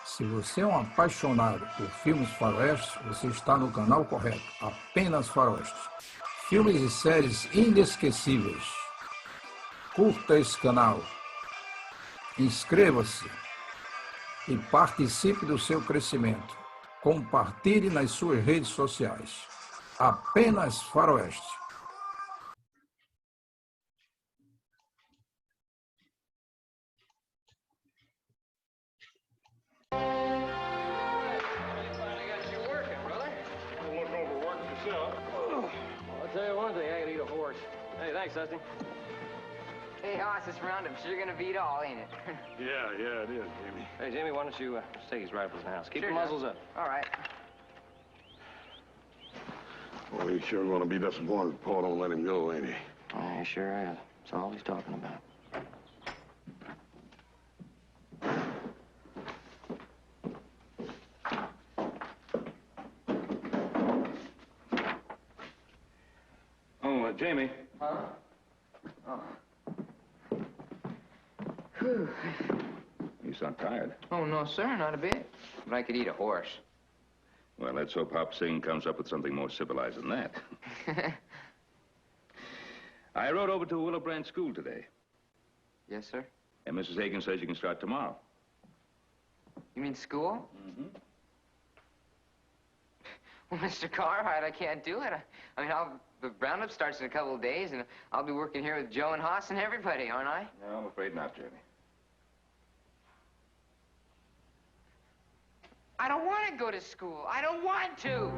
Se você é um apaixonado por filmes faroestes, você está no canal correto. Apenas faroestes. Filmes e séries inesquecíveis. Curta esse canal. Inscreva-se e participe do seu crescimento. Compartilhe nas suas redes sociais. Apenas faroeste. Dusty. Hey, Hoss, this roundup's sure gonna beat all, ain't it? Yeah, it is, Jimmy. Hey, Jimmy, why don't you just take his rifles in the house? Keep the muzzles up. All right. Well, he's sure gonna be disappointed if Paul don't let him go, ain't he? Oh, he sure is. That's all he's talking about. Oh, Jamie. Huh? Oh. Whew. You sound tired. Oh, no, sir, not a bit. But I could eat a horse. Well, let's hope Hop Sing comes up with something more civilized than that. I rode over to Willow Branch School today. Yes, sir? And Mrs. Hagan says you can start tomorrow. You mean school? Mm-hmm. Well, Mr. Cartwright, I can't do it. I mean, the roundup starts in a couple of days, and I'll be working here with Joe and Hoss and everybody, aren't I? No, I'm afraid not, Jamie. I don't want to go to school. I don't want to.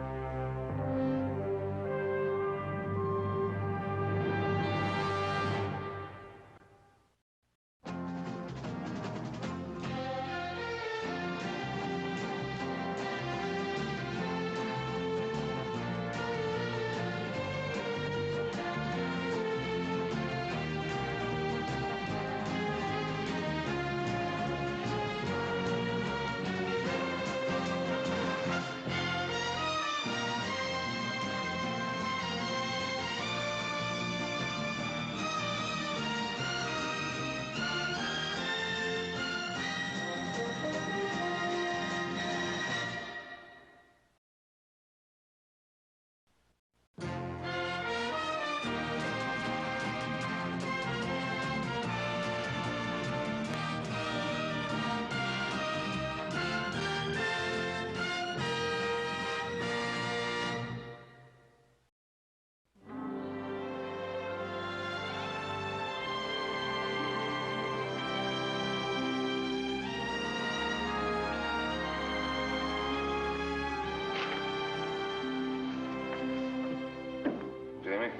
Jamie?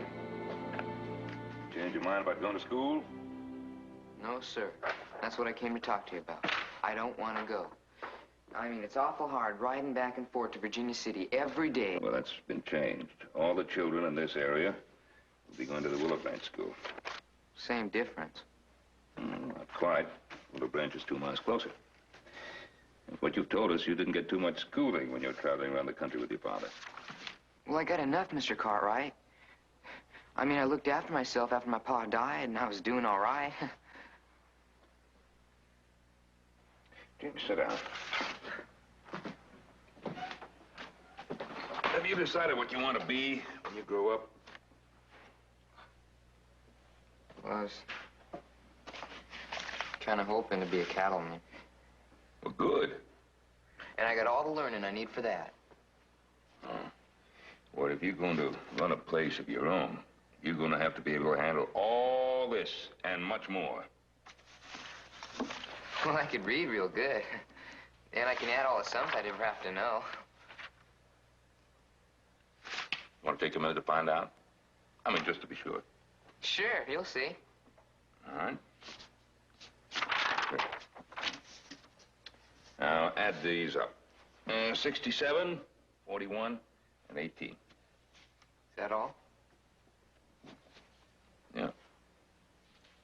Change your mind about going to school? No, sir. That's what I came to talk to you about. I don't want to go. I mean, it's awful hard riding back and forth to Virginia City every day. Well, that's been changed. All the children in this area will be going to the Willow Branch School. Same difference. Not quite. Willow Branch is 2 miles closer. And what you've told us, you didn't get too much schooling when you were traveling around the country with your father. Well, I got enough, Mr. Cartwright. I mean, I looked after myself after my pa died, and I was doing all right. Jamie, sit down. Have you decided what you want to be when you grow up? Well, I was kind of hoping to be a cattleman. Well, good. And I got all the learning I need for that. Oh. Well, if you're going to run a place of your own, you're going to have to be able to handle all this and much more. Well, I could read real good. And I can add all the sums I'd ever have to know. Want to take a minute to find out? I mean, just to be sure. Sure, you'll see. All right. Good. Now, add these up. 67, 41, and 18. Is that all? Yeah.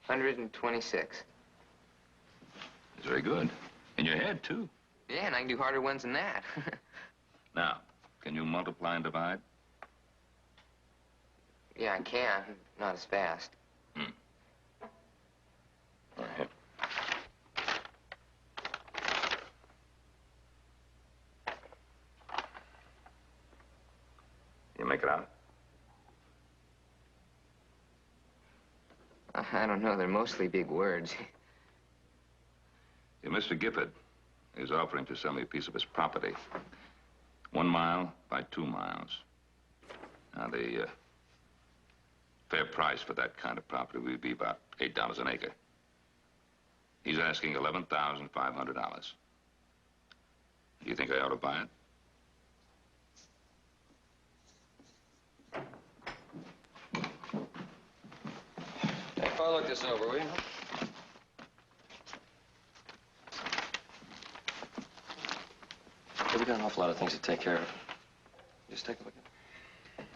126. That's very good. In your head, too. Yeah, and I can do harder ones than that. Now, can you multiply and divide? Yeah, I can. Not as fast. All right. make it out? I don't know. They're mostly big words. Yeah, Mr. Gifford is offering to sell me a piece of his property. 1 mile by 2 miles. Now, the fair price for that kind of property would be about $8 an acre. He's asking $11,500. Do you think I ought to buy it? Hey, I'll look this over, will you? Hey, we got an awful lot of things to take care of. Just take a look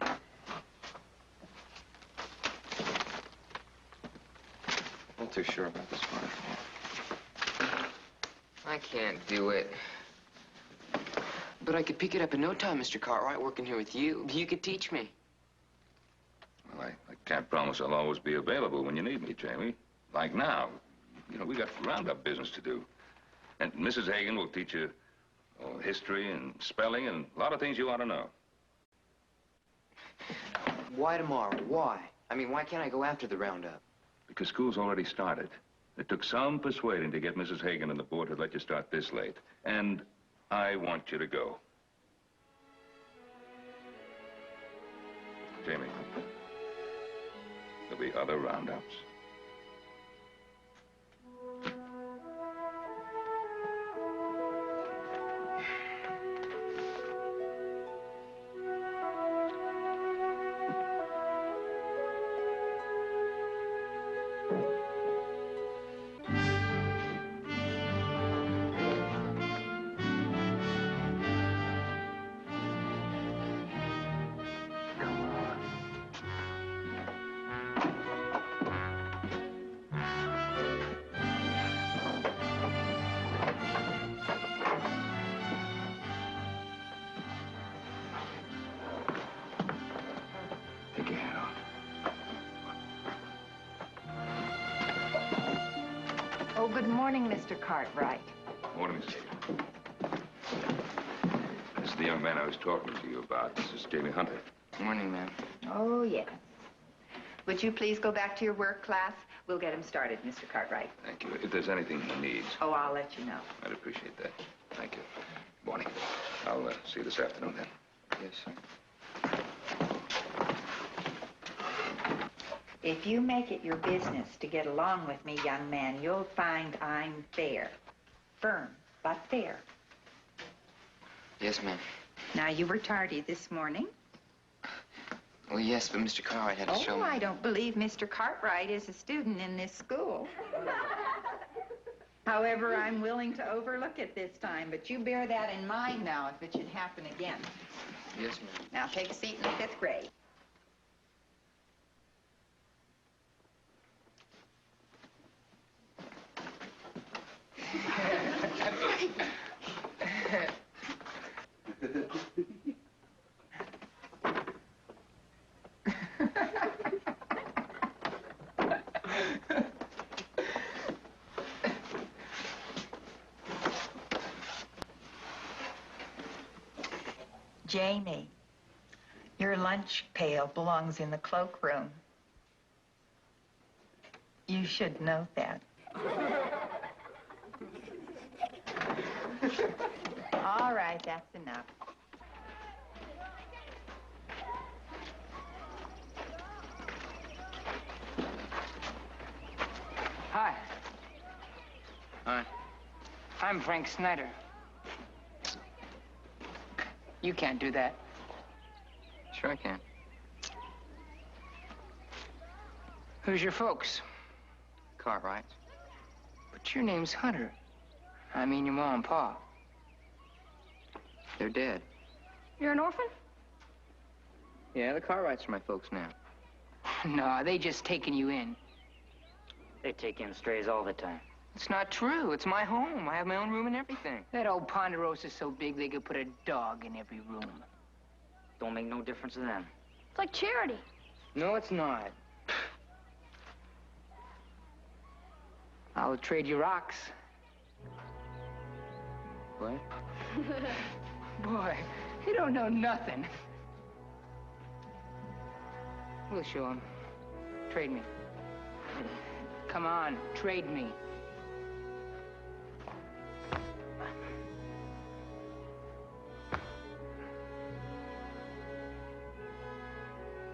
at it. Not too sure about this one. I can't do it. But I could pick it up in no time, Mr. Cartwright, working here with you. You could teach me. Well, I can't promise I'll always be available when you need me, Jamie. Like now. You know, we got roundup business to do. And Mrs. Hagen will teach you history and spelling and a lot of things you ought to know. Why tomorrow? Why? I mean, why can't I go after the roundup? Because school's already started. It took some persuading to get Mrs. Hagen and the board to let you start this late. And I want you to go. Jamie, there'll be other roundups. Take your hat off. Oh, good morning, Mr. Cartwright. Morning, Miss Hagen. This is the young man I was talking to you about. This is Jamie Hunter. Morning, ma'am. Oh, yes. Would you please go back to your work class? We'll get him started, Mr. Cartwright. Thank you. If there's anything he needs, Oh, I'll let you know. I'd appreciate that. Thank you. Morning. I'll see you this afternoon then. Yes, sir. If you make it your business to get along with me, young man, you'll find I'm fair. Firm, but fair. Yes, ma'am. Now, you were tardy this morning. Well, yes, but Mr. Cartwright had to show Oh, me. I don't believe Mr. Cartwright is a student in this school. However, I'm willing to overlook it this time, but you bear that in mind now if it should happen again. Yes, ma'am. Now, take a seat in the 5th grade. Jamie, your lunch pail belongs in the cloakroom. You should know that. All right, that's enough. Hi, Hi. I'm Frank Snyder. You can't do that. Sure I can. Who's your folks? Cartwrights. But your name's Hunter. I mean your mom and pa. They're dead. You're an orphan? Yeah, the Cartwrights are my folks now. No, they just taking you in. They take in strays all the time. It's not true. It's my home. I have my own room and everything. That old Ponderosa's so big they could put a dog in every room. Don't make no difference to them. It's like charity. No, it's not. I'll trade you rocks. What? Boy, you don't know nothing. We'll show him. Trade me. Come on, trade me.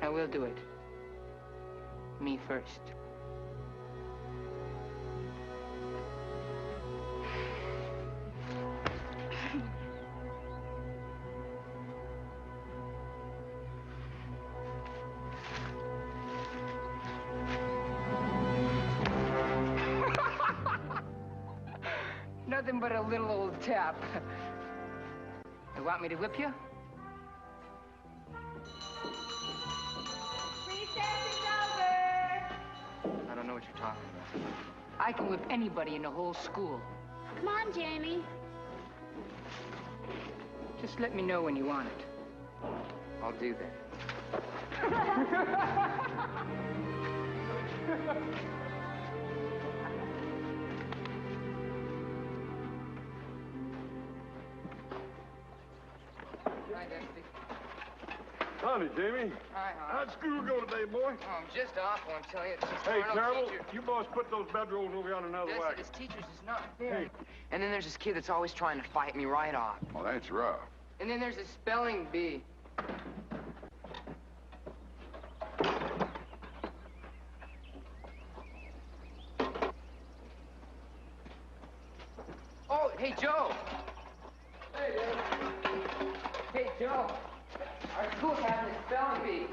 I will do it. Me first. Nothing but a little old tap. You want me to whip you? Recess is over. I don't know what you're talking about. I can whip anybody in the whole school. Come on, Jamie. Just let me know when you want it. I'll do that. Hi, Dusty. Howdy, Jamie. Hi, Hon. How'd school go today, boy? Oh, I'm just awful, I'm telling you. It's just Hey, Arnold Carol, teacher. you boys put those bedrolls over yonder in another Dusty, wagon. this teacher's is not fair. Hey. And then there's this kid that's always trying to fight me right off. Oh, that's rough. And then there's a spelling bee. Oh, hey, Joe. Hey, Dad. Hey, Joe. Our school's having a spelling bee.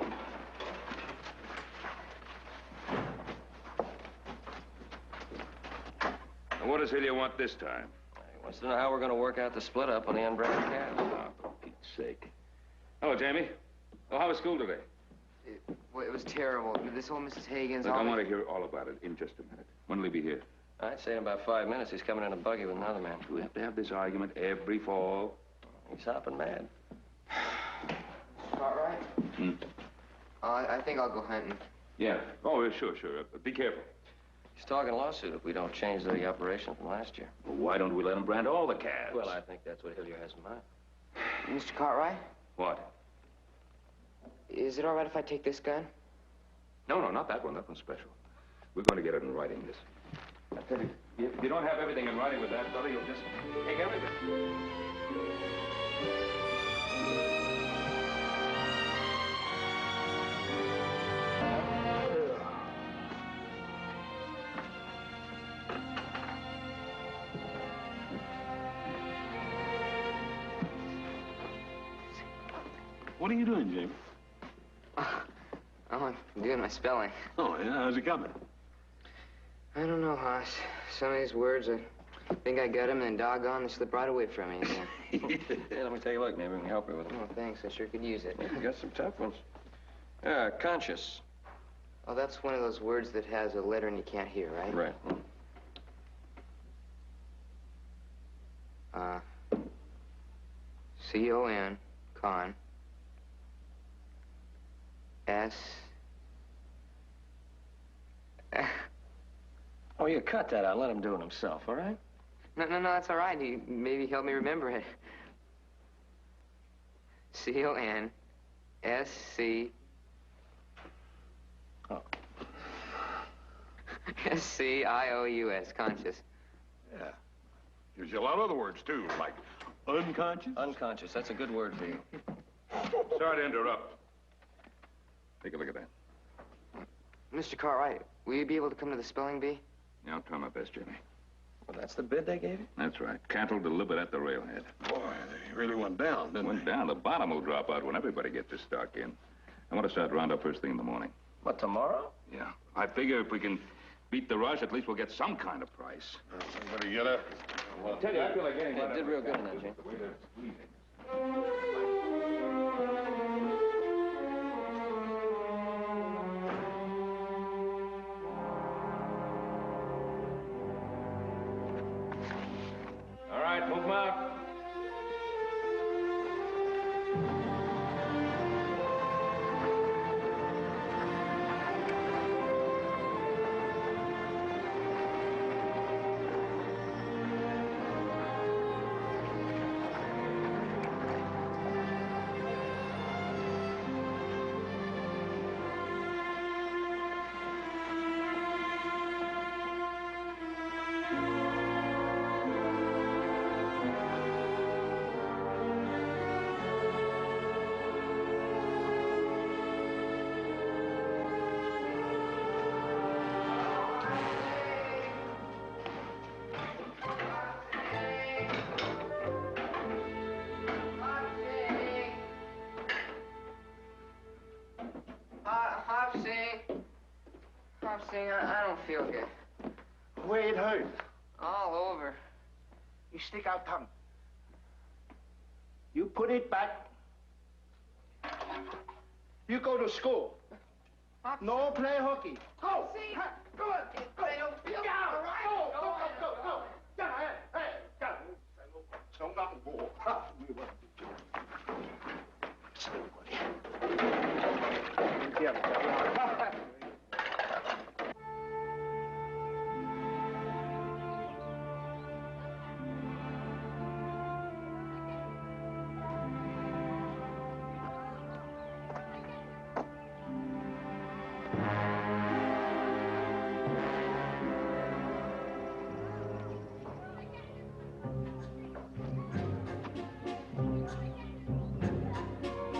And what the hell do you want this time? He wants to know how we're going to work out the split up on the unbranded calves. Oh, for Pete's sake. Hello, Jamie. Oh, how was school today? Well, it was terrible. This whole Mrs. Hagen's Look, I always... want to hear all about it in just a minute. When will he be here? I'd say in about 5 minutes he's coming in a buggy with another man. Do we have to have this argument every fall? He's hopping mad. Cartwright? Hmm? I think I'll go hunting. Yeah. Oh, sure, sure. Be careful. He's talking lawsuit if we don't change the operation from last year. Well, why don't we let him brand all the calves? Well, I think that's what Hillier has in mind. Mr. Cartwright, What? is it all right if I take this gun? No, not that one. That one's special. We're going to get it in writing, this. I tell you, if you don't have everything in writing with that fellow, you'll just take everything. What are you doing, Jamie? Oh, I'm doing my spelling. Oh, yeah? How's it coming? I don't know, Hoss. Some of these words, I think I got them, and then doggone, they slip right away from me again. Yeah, let me take a look. Maybe we can help you with it. Oh, thanks. I sure could use it. You got some tough ones. Conscious. Oh, that's one of those words that has a letter and you can't hear, right? Right. C-O-N, con, S. Oh, you cut that out. Let him do it himself, all right? No, that's all right. You maybe help me remember it. C-O-N-S-C... Oh. S-C-I-O-U-S, conscious. Yeah. Gives you a lot of other words, too, like unconscious. Unconscious. That's a good word for you. Sorry to interrupt. Take a look at that. Mr. Cartwright, will you be able to come to the spelling bee? Yeah, I'll try my best, Jimmy. Well, that's the bid they gave you? That's right. Cattle delivered at the railhead. Boy, they really went down, didn't Went they? down. The bottom will drop out when everybody gets their stock in. I want to start roundup first thing in the morning. What, tomorrow? Yeah. I figure if we can beat the rush, at least we'll get some kind of price. Somebody get up. I'll tell you, I feel like getting... Yeah, did real good in that, Jim. All right, move 'em out. Sing, I don't feel good. Where it hurt? All over. You stick out tongue. You put it back. You go to school. No play hooky. Go! See? Go on! Go! They don't feel Go! all right. Go! Go on. Go! Go! Hey! Go! Sống ngắm bộ.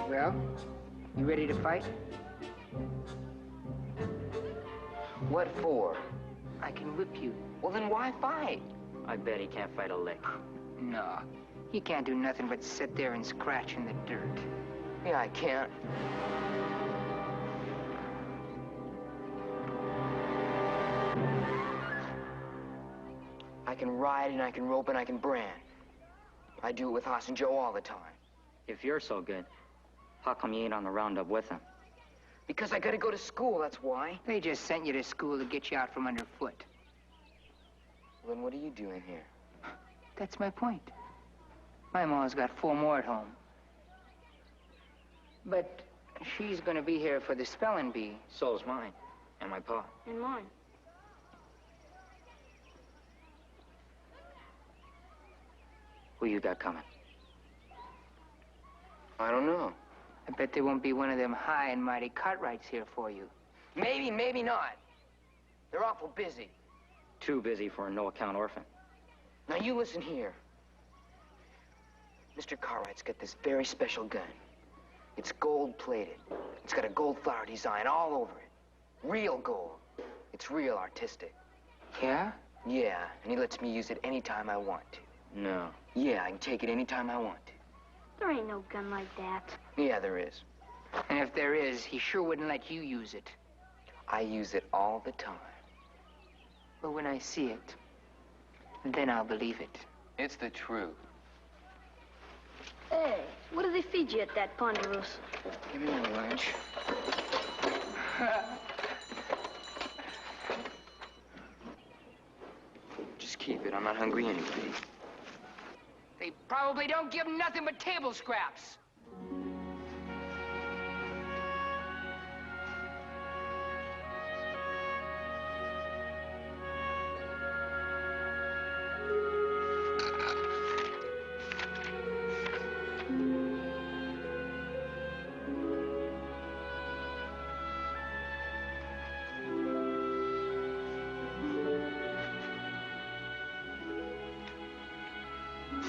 Well, you ready to fight? What for? I can whip you. Well, then why fight? I bet he can't fight a lick. No, he can't do nothing but sit there and scratch in the dirt. Yeah, I can't. I can ride and I can rope and I can brand. I do it with Hoss and Joe all the time. If you're so good, how come you ain't on the roundup with him? Because I gotta go to school, that's why. They just sent you to school to get you out from underfoot. Well, then what are you doing here? That's my point. My mom's got 4 more at home. But she's gonna be here for the spelling bee. So's mine. And my pa. And mine. Who you got coming? I don't know. I bet there won't be one of them high and mighty Cartwrights here for you. Maybe, maybe not. They're awful busy. Too busy for a no-account orphan. Now you listen here. Mr. Cartwright's got this very special gun. It's gold-plated. It's got a gold flower design all over it. Real gold. It's real artistic. Yeah? Yeah, and he lets me use it anytime I want to. No. Yeah, I can take it anytime I want to. There ain't no gun like that. Yeah, there is. And if there is, he sure wouldn't let you use it. I use it all the time. But when I see it, then I'll believe it. It's the truth. Hey, what do they feed you at that Ponderosa? Give me my lunch. Just keep it. I'm not hungry anyway. They probably don't give them nothing but table scraps.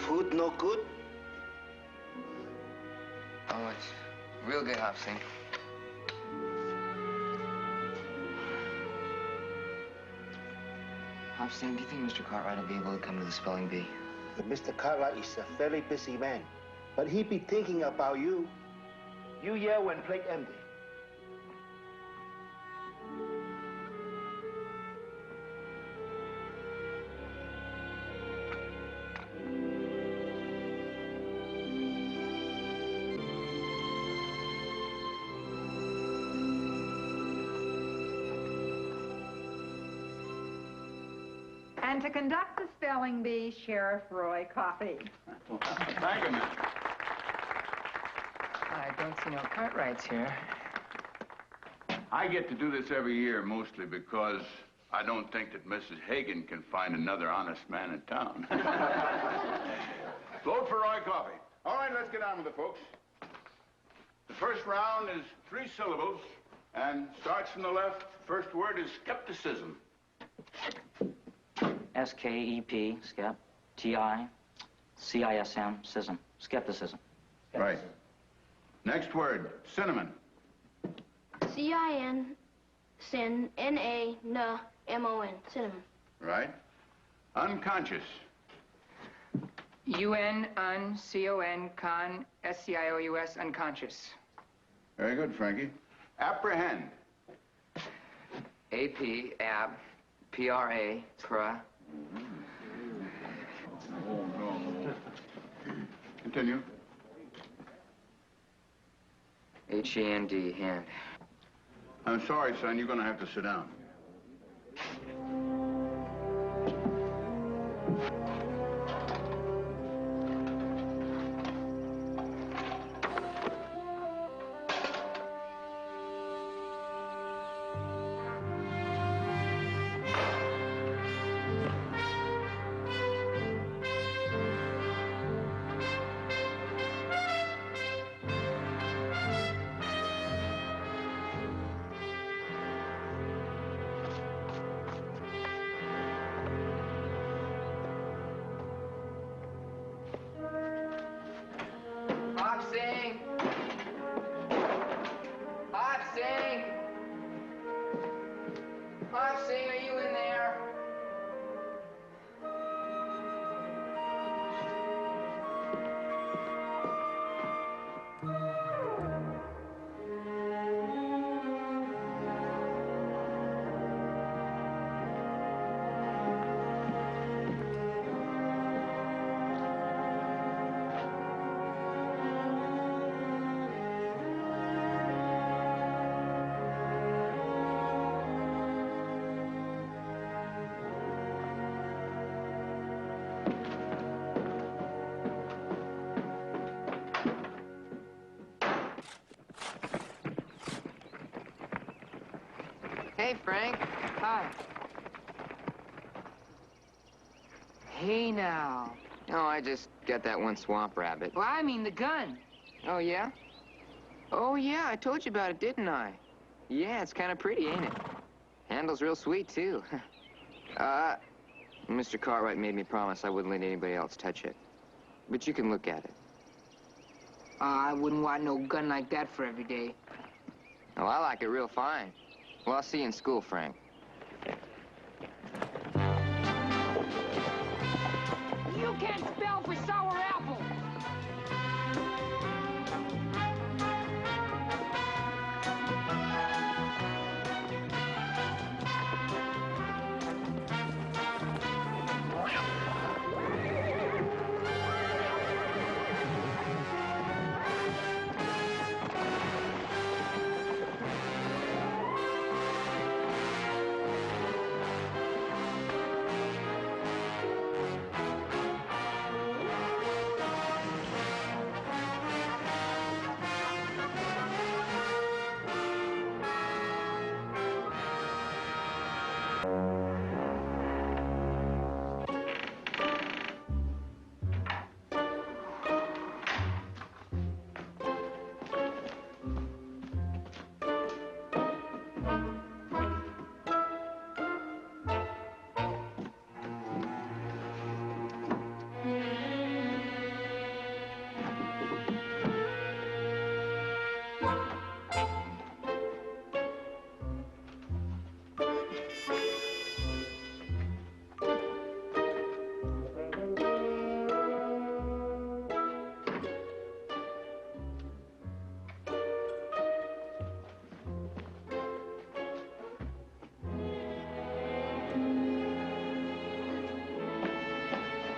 Food no good? Oh, it's real good, Hobson. Hobson, do you think Mr. Cartwright will be able to come to the spelling bee? Mr. Cartwright is a very busy man, but he be thinking about you. You here when plate empty. And to conduct the spelling bee, Sheriff Roy Coffey. Thank you, miss. I don't see no Cartwrights here. I get to do this every year, mostly because I don't think that Mrs. Hagan can find another honest man in town. Vote for Roy Coffey. All right, let's get on with it, folks. The first round is 3 syllables and starts from the left. First word is skepticism. S-K-E-P, skep. T-I-C-I-S-M, schism. Skepticism. Right. Next word, cinnamon. C-I-N, sin, N-A-N-M-O-N, cinnamon. Right. Unconscious. U-N, C-O-N, con, S-C-I-O-U-S, unconscious. Very good, Frankie. Apprehend. AP, ab, PRA, pra. Oh, no. Continue. HEND, hand. I'm sorry, son. You're going to have to sit down. Hopsing! Hopsing! Hopsing, are you in there? Hey, Frank. Hi. Hey, now. Oh, I just got that one swamp rabbit. Well, I mean the gun. Oh, yeah? Oh, yeah, I told you about it, didn't I? Yeah, it's kind of pretty, ain't it? Handle's real sweet, too. Mr. Cartwright made me promise I wouldn't let anybody else touch it. But you can look at it. I wouldn't want no gun like that for every day. Oh, I like it real fine. Well, I'll see you in school, Frank. You can't spell for sour apple.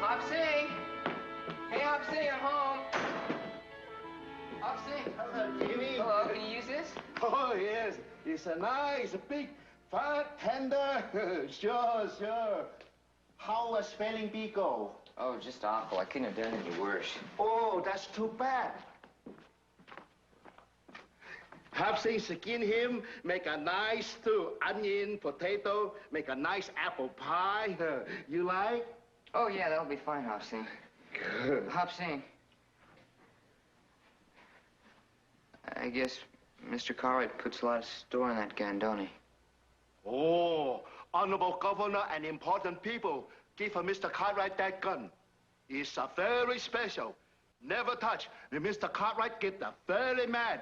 Hopsing! Hey, Hopsing, I'm home. Hopsing. Hello, Jimmy. Hello, can you use this? Oh, yes. It's a nice, big, fat, tender. Sure, sure. How was spelling bee go? Oh, just awful. I couldn't have done any worse. Oh, that's too bad. Hopsing skin him, make a nice stew, onion, potato, make a nice apple pie. You like? Oh, yeah, that'll be fine, Hopsing. Good. Hopsing. I guess Mr. Cartwright puts a lot of store in that gun, don't he? Oh, honorable governor and important people give Mr. Cartwright that gun. It's a very special. Never touch. When Mr. Cartwright get very mad.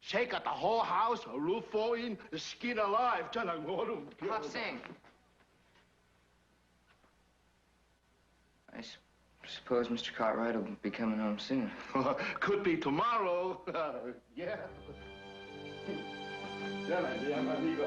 Shake at the whole house, roof fall in, skin alive. Hopsing. I suppose Mr. Cartwright will be coming home soon. Could be tomorrow. Yeah. 真係啲咁啊呢個。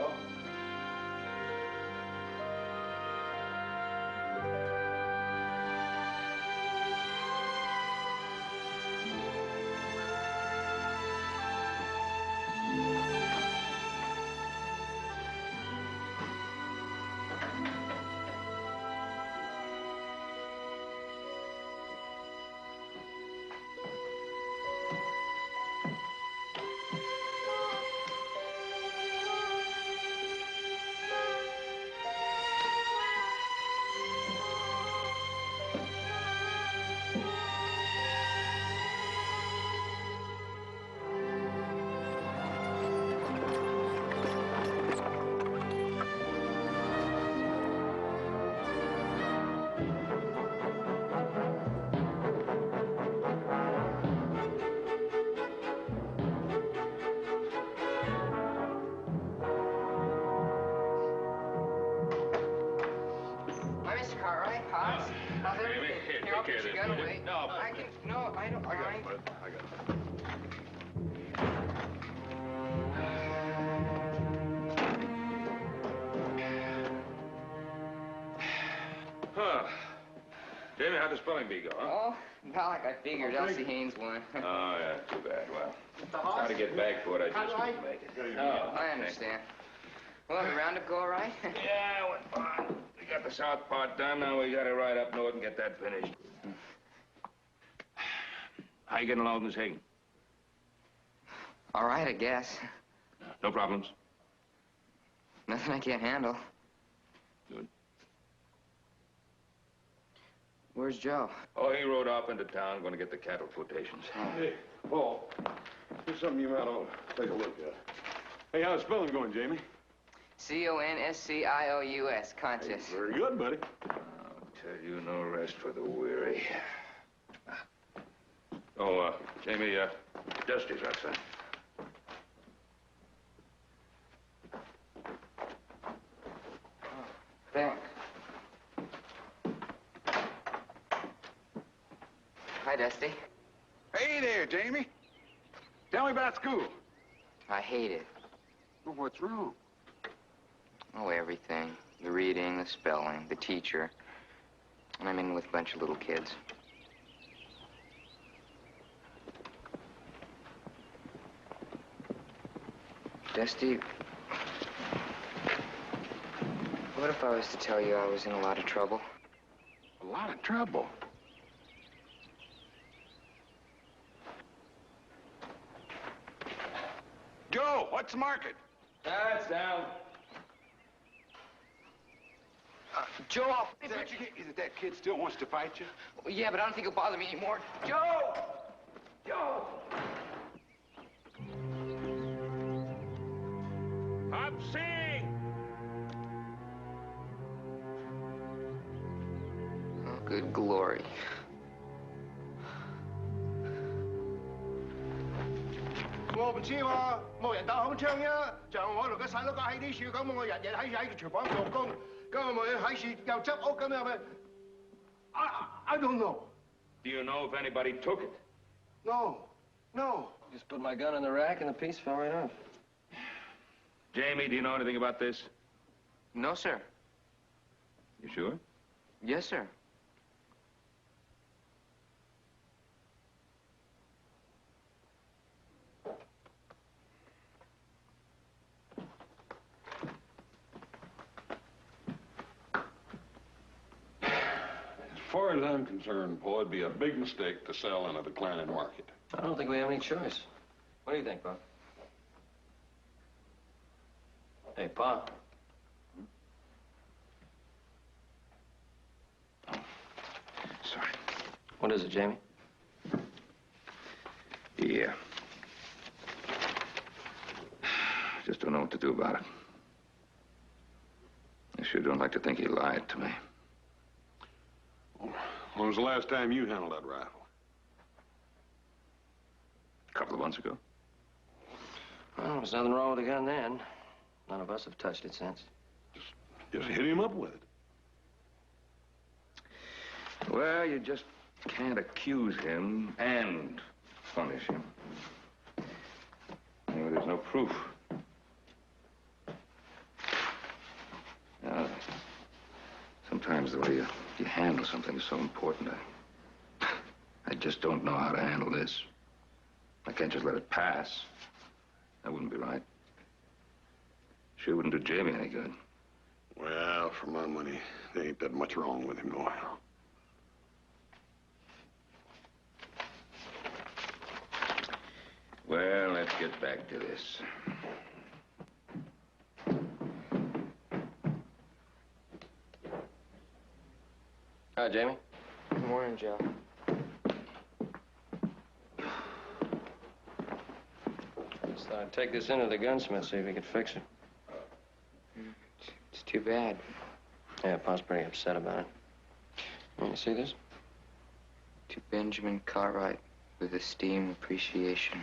Cartwright, Pops. How's everything? Here, Here, I'll take care put of your this, gun will you? away. No, I can. No, I don't mind. I got it, bud. I got it. Huh. Jamie, how'd the spelling bee go, huh? Oh, not like I figured. Elsie Haynes won. Oh, yeah, too bad. Well, try to get back for it. I just couldn't make it. Oh, I understand. Well, the roundup go all right? Yeah, it went fine. We got the south part done. Now we got to ride up north and get that finished. How you getting along, Miss Hagen? All right, I guess. No problems? Nothing I can't handle. Good. Where's Joe? Oh, he rode off into town, going to get the cattle quotations. Hey, Paul, here's something you might ought to take a look at. Hey, how's spelling going, Jamie? Conscious. Conscious. Hey, very good, buddy. I'll tell you, no rest for the weary. Oh, Jamie, Dusty's outside. Thanks. Hi, Dusty. Hey there, Jamie. Tell me about school. I hate it. Well, what's wrong? Oh, everything. The reading, the spelling, the teacher. And I'm in with a bunch of little kids. Dusty, what if I was to tell you I was in a lot of trouble? A lot of trouble. Joe, what's the market? It's down. Joe, I'll... Is it that kid still wants to fight you? Yeah, but I don't think it'll bother me anymore. Joe! Joe! Popsy! Oh, good glory. I don't know. Do you know if anybody took it? No. Just put my gun in the rack and the piece fell right off. Jamie, do you know anything about this? No, sir. You sure? Yes, sir. As far as I'm concerned, Paul, it'd be a big mistake to sell in a declining market. I don't think we have any choice. What do you think, Pa? Hey, Pa. Sorry. What is it, Jamie? Yeah. Just don't know what to do about it. I sure don't like to think he lied to me. When was the last time you handled that rifle? A couple of months ago. Well, there was nothing wrong with the gun then. None of us have touched it since. Just hit him up with it. Well, you just can't accuse him and punish him. You know, there's no proof. Sometimes the way you You handle something so important. I just don't know how to handle this. I can't just let it pass. That wouldn't be right. Sure wouldn't do Jamie any good. Well, for my money, there ain't that much wrong with him, though. Well, let's get back to this. Hi, Jamie. Good morning, Joe. Just thought I'd take this into the gunsmith, see if he could fix it. It's too bad. Yeah, Pa's pretty upset about it. You see this? To Benjamin Cartwright with esteem, appreciation.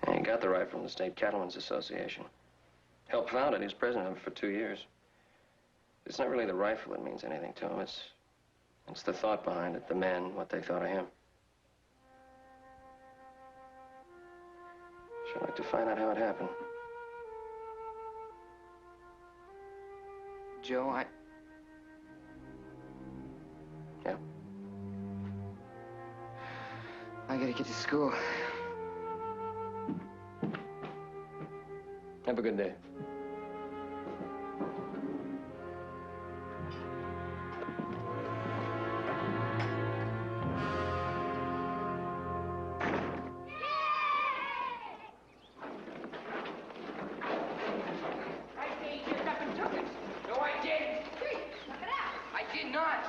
Yeah, he got the right from the State Cattlemen's Association. Helped found it. He was president of it for 2 years. It's not really the rifle that means anything to him. It's the thought behind it, the men, what they thought of him. Sure like to find out how it happened. Joe, Yeah? I gotta get to school. Have a good day.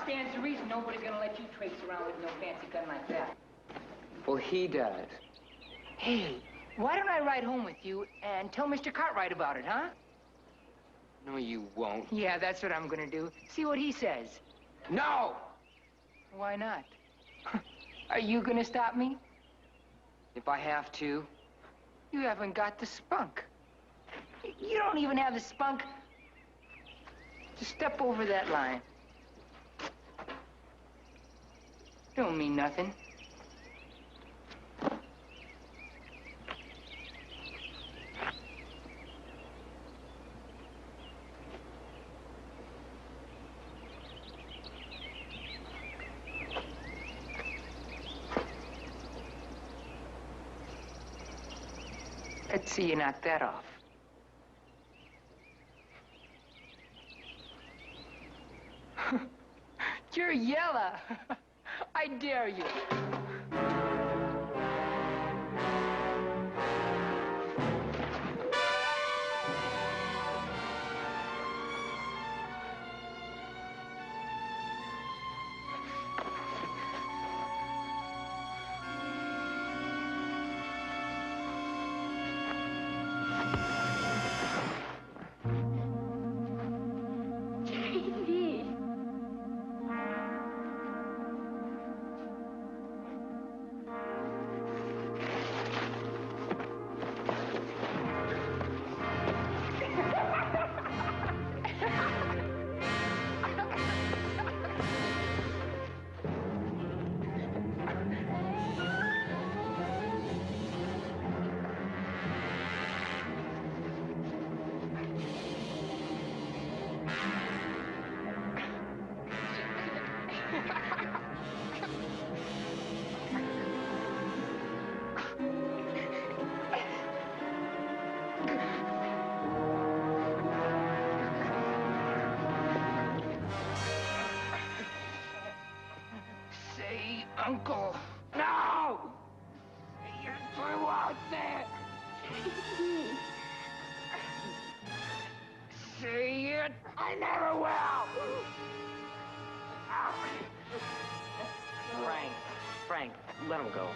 Stands to reason nobody's gonna let you traipse around with no fancy gun like that. Well, he does. Hey, why don't I ride home with you and tell Mr. Cartwright about it, huh? No, you won't. Yeah, that's what I'm gonna do. See what he says. No! Why not? Are you gonna stop me? If I have to. You haven't got the spunk. You don't even have the spunk to step over that line. Don't mean nothing. Let's see you knock that off. You're yellow. I dare you. Uncle. No! You're through out there. Say it. I never will. Frank, let him go.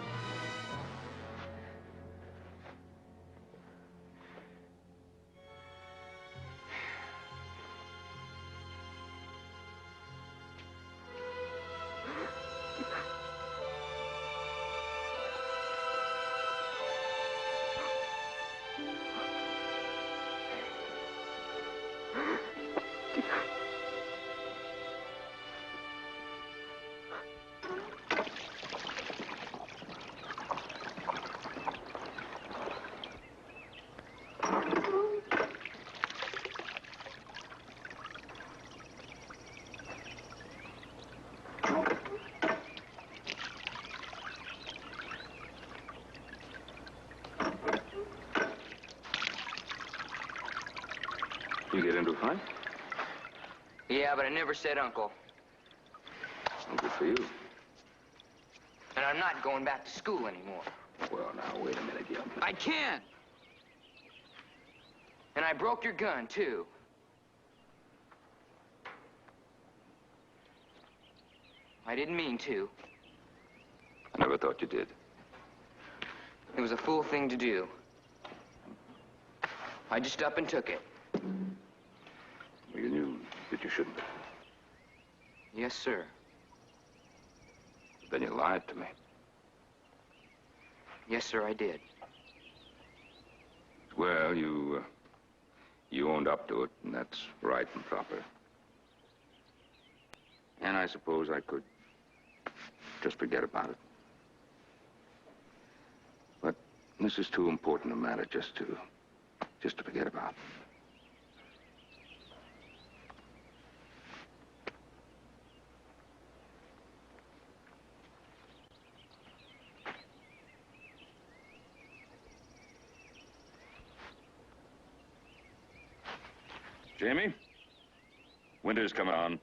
into a fight? Yeah, but I never said uncle. Well, good for you. And I'm not going back to school anymore. Well, now, wait a minute, young man. I can't. And I broke your gun, too. I didn't mean to. I never thought you did. It was a fool thing to do. I just up and took it. Well, you knew that you shouldn't have. Yes, sir. Then you lied to me. Yes, sir, I did. Well, you owned up to it, and that's right and proper. And I suppose I could just forget about it. But this is too important a matter just to forget about. Jamie, winter's coming on.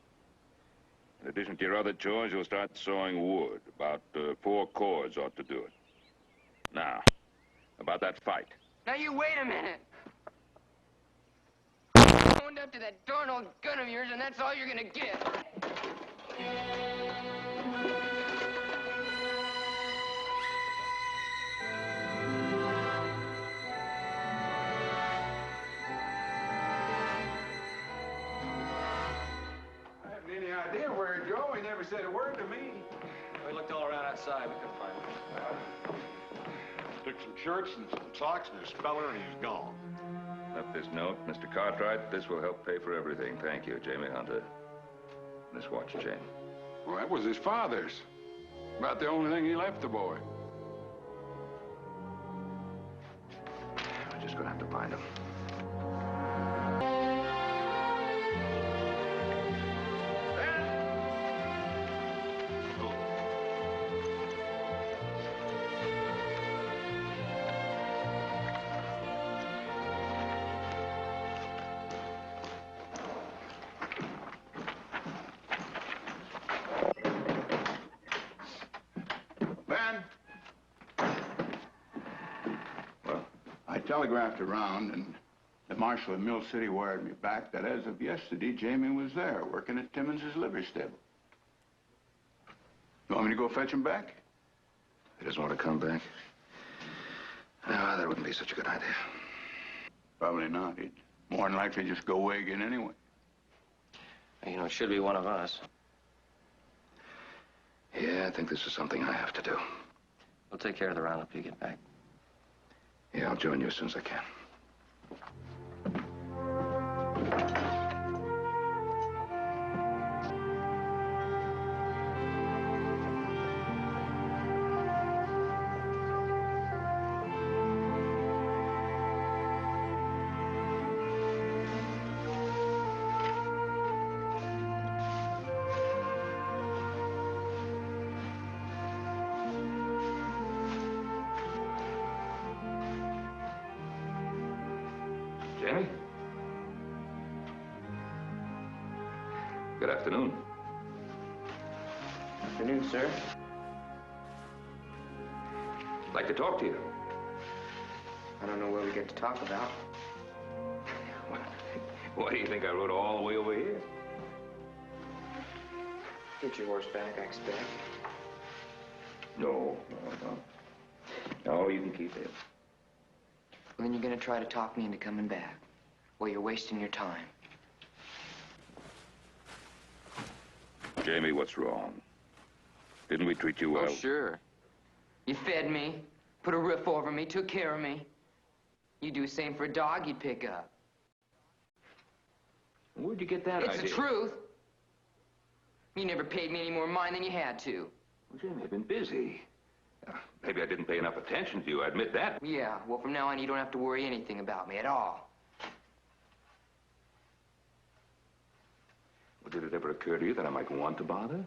In addition to your other chores, you'll start sawing wood. About 4 cords ought to do it. Now, about that fight. Now, you wait a minute. Owned up to that darn old gun of yours, and that's all you're gonna get. Any idea where it'd go? He never said a word to me. We looked all around outside. We couldn't find him. Took some shirts and some socks and a speller, and he's gone. Left this note, Mr. Cartwright. This will help pay for everything. Thank you, Jamie Hunter. This watch chain. Well, that was his father's. About the only thing he left the boy. We're just gonna have to find him. Telegraphed around, and the marshal of Mill City wired me back that as of yesterday, Jamie was there, working at Timmons's livery stable. You want me to go fetch him back? He doesn't want to come back? No, that wouldn't be such a good idea. Probably not. He'd more than likely just go away again anyway. You know, it should be one of us. Yeah, I think this is something I have to do. We'll take care of the roundup till you get back. Yeah, I'll join you as soon as I can. Jamie? Good afternoon. Afternoon, sir. I'd like to talk to you. I don't know what we get to talk about. Why do you think I rode all the way over here? Get your horse back, I expect. No. No, you can keep it. Well, then you're gonna try to talk me into coming back. Well, you're wasting your time. Jamie, what's wrong? Didn't we treat you well? Oh, sure. You fed me, put a roof over me, took care of me. You do the same for a dog you'd pick up. Where'd you get that idea? It's the truth. You never paid me any more mind than you had to. Well, Jamie, I've been busy. Maybe I didn't pay enough attention to you, I admit that. Yeah, well, from now on, you don't have to worry anything about me at all. Well, did it ever occur to you that I might want to bother?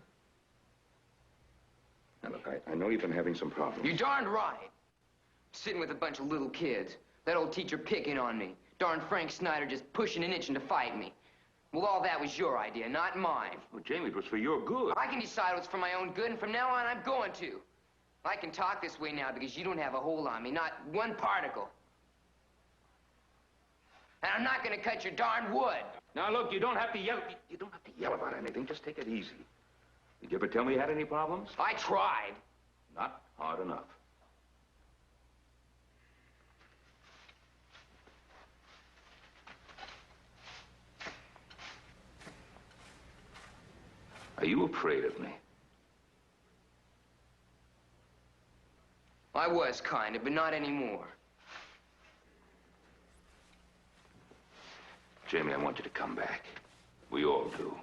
Now, look, I know you've been having some problems. You're darned right. Sitting with a bunch of little kids. That old teacher picking on me. Darn Frank Snyder just pushing and itching to fight me. Well, all that was your idea, not mine. Well, Jamie, it was for your good. I can decide what's for my own good, and from now on, I'm going to. I can talk this way now because you don't have a hold on me, not one particle. And I'm not going to cut your darn wood. Now, look, you don't have to yell. You don't have to yell about anything. Just take it easy. Did you ever tell me you had any problems? I tried. Not hard enough. Are you afraid of me? I was kind of, but not anymore. Jamie, I want you to come back. We all do.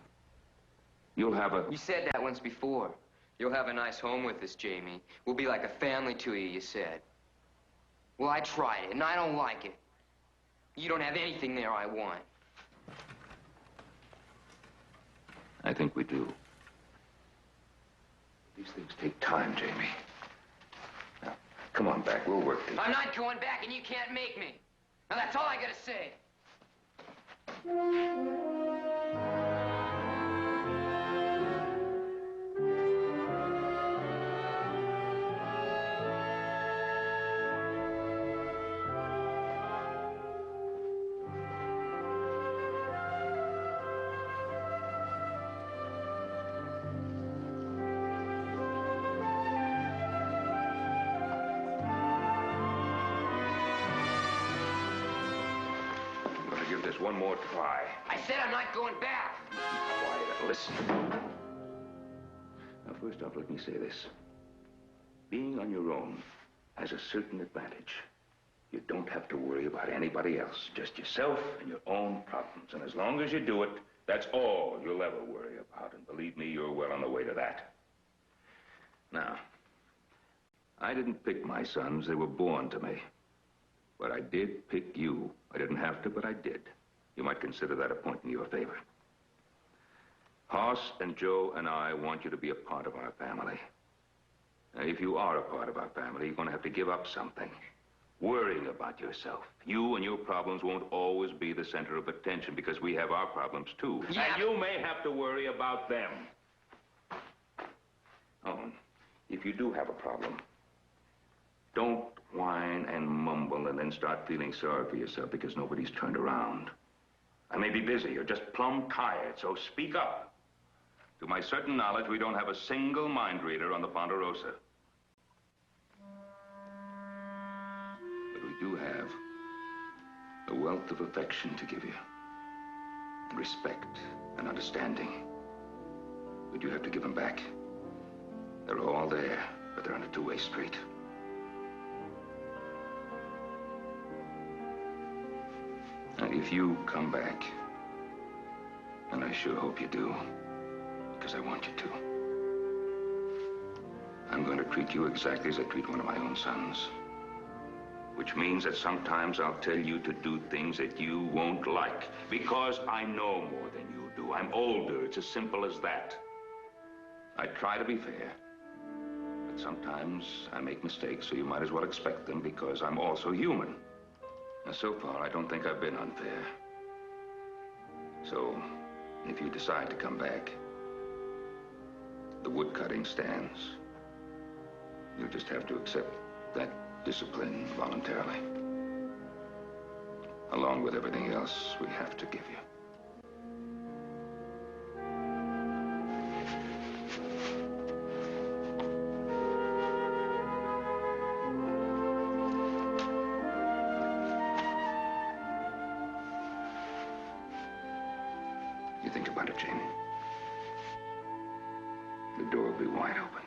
You'll have a... You said that once before. You'll have a nice home with us, Jamie. We'll be like a family to you said. Well, I tried it, and I don't like it. You don't have anything there I want. I think we do. These things take time, Jamie. Now, come on back. We'll work things. I'm not going back, and you can't make me. Now, that's all I gotta say. One more try. I said I'm not going back. Quiet and listen. Now, first off, let me say this. Being on your own has a certain advantage. You don't have to worry about anybody else, just yourself and your own problems. And as long as you do it, that's all you'll ever worry about. And believe me, you're well on the way to that. Now, I didn't pick my sons. They were born to me. But I did pick you. I didn't have to, but I did. You might consider that a point in your favor. Hoss and Joe and I want you to be a part of our family. Now, if you are a part of our family, you're going to have to give up something. Worrying about yourself. You and your problems won't always be the center of attention because we have our problems, too. Yeah. And you may have to worry about them. Oh, if you do have a problem, don't whine and mumble and then start feeling sorry for yourself because nobody's turned around. I may be busy or just plumb tired, so speak up. To my certain knowledge, we don't have a single mind reader on the Poderosa. But we do have a wealth of affection to give you. And respect and understanding. But you have to give them back. They're all there, but they're on a two-way street. Now, if you come back, and I sure hope you do, because I want you to, I'm going to treat you exactly as I treat one of my own sons. Which means that sometimes I'll tell you to do things that you won't like, because I know more than you do. I'm older. It's as simple as that. I try to be fair, but sometimes I make mistakes, so you might as well expect them, because I'm also human. Now, so far, I don't think I've been unfair. So, if you decide to come back, the woodcutting stands. You'll just have to accept that discipline voluntarily, along with everything else we have to give you. You think about it, Jamie. The door will be wide open.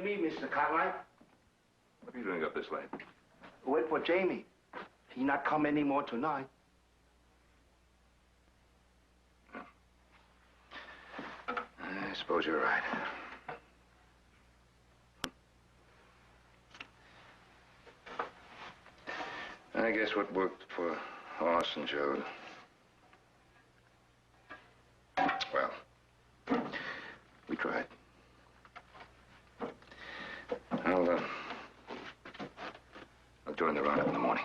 me, Mr. Cartwright. What are you doing up this late? Wait for Jamie. He not come anymore tonight. I suppose you're right. I guess what worked for Hoss and Joe. Well, we tried. I'll join the roundup in the morning.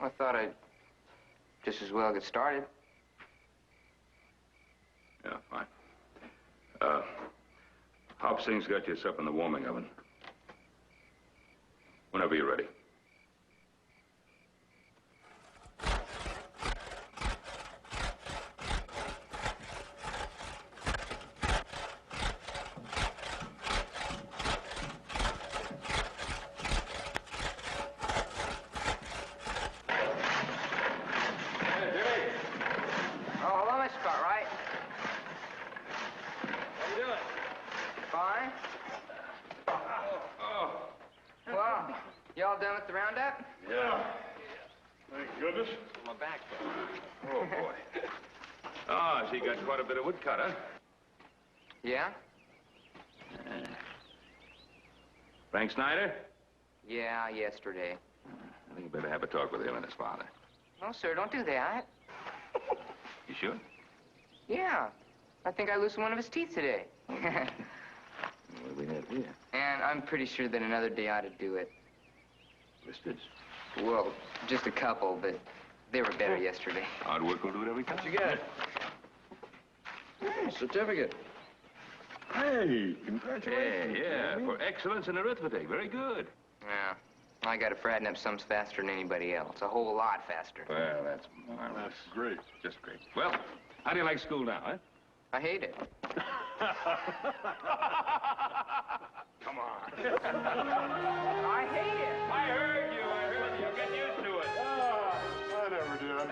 I thought I'd just as well get started. Yeah, fine. Hobson's got you up in the warming oven. Whenever you're ready. Y'all done with the roundup? Yeah. Thank goodness. My back. Oh, boy. Oh, so you got quite a bit of wood cut, huh? Yeah? Frank Snyder? Yeah, yesterday. I think you better have a talk with him and his father. No, sir, don't do that. You sure? Yeah. I think I loosened one of his teeth today. What do we have here? And I'm pretty sure that another day ought to do it. Blisters? Well, just a couple, but they were better yesterday. Hard work will do it every time. What'd you get? Hey, certificate. Hey, congratulations. Yeah, for excellence in arithmetic. Very good. Yeah. I got to fratten up sums faster than anybody else. A whole lot faster. Well, that's marvelous. That's great. Just great. Well, how do you like school now, huh? I hate it. Come on. I hate it. I heard you. Get used to it. I never did.